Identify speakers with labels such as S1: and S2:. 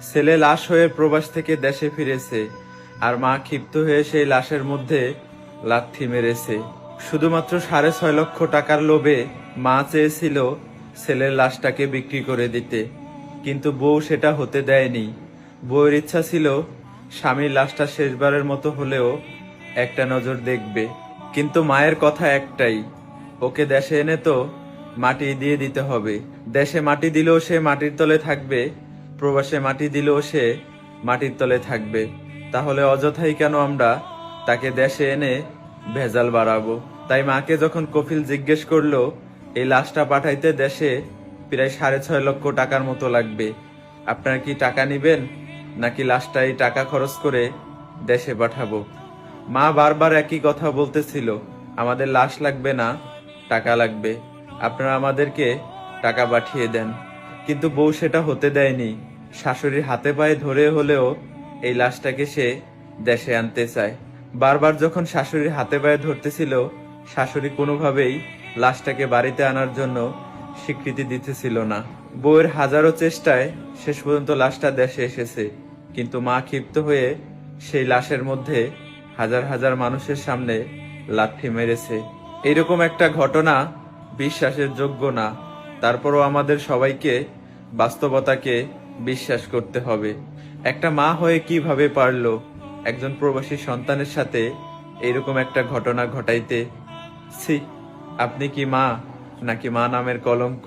S1: ছেলে লাশ হয়ে প্রবাস থেকে দেশে ফিরেছে, আর মা ক্ষিপ্ত হয়ে সেই লাশের মধ্যে লাথি মেরেছে। শুধুমাত্র 6.5 লক্ষ টাকার লোভে মা চেয়েছিল ছেলের লাশটাকে বিক্রি করে দিতে, কিন্তু বউ সেটা হতে দেয়নি। বউয়ের ইচ্ছা ছিল স্বামীর লাশটা শেষবারের মতো হলেও একটা নজর দেখবে, কিন্তু মায়ের কথা একটাই, ওকে দেশে এনে তো মাটি দিয়ে দিতে হবে। দেশে মাটি দিলেও সে মাটির তলে থাকবে, প্রবাসে মাটি দিলেও সে মাটির তলে থাকবে। তাহলে অযথাই কেন আমরা তাকে দেশে এনে ভেজাল বাড়াবো? তাই মাকে যখন কফিল জিজ্ঞেস করলো এই লাশটা পাঠাইতে দেশে প্রায় 6.5 লক্ষ টাকার মতো লাগবে, আপনারা কি টাকা নিবেন নাকি লাশটাই টাকা খরচ করে দেশে পাঠাবো? মা বারবার একই কথা বলতেছিল, আমাদের লাশ লাগবে না, টাকা লাগবে, আপনারা আমাদেরকে টাকা পাঠিয়ে দেন। কিন্তু বউ সেটা হতে দেয়নি। শাশুড়ির হাতে পায়ে ধরে হলেও এই লাশটাকে সে দেশে আনতে চায়। বারবার যখন শাশুড়ির হাতে পায়ে ধরতেছিল, শাশুড়ি কোনোভাবেই লাশটাকে বাড়িতে আনার জন্য স্বীকৃতি দিতেছিল না। বউয়ের হাজারো চেষ্টায় শেষ পর্যন্ত লাশটা দেশে এসেছে, কিন্তু মা ক্ষিপ্ত হয়ে সেই লাশের মধ্যে হাজার হাজার মানুষের সামনে লাথি মেরেছে। এইরকম একটা ঘটনা বিশ্বাসের যোগ্য না। তারপরও আমাদের সবাইকে বাস্তবতাকে বিশ্বাস করতে হবে। একটা মা হয়ে কিভাবে পারলো একজন প্রবাসী সন্তানের সাথে এইরকম একটা ঘটনা ঘটাইতে? ছি, আপনি কি মা নাকি মা নামের কলঙ্ক?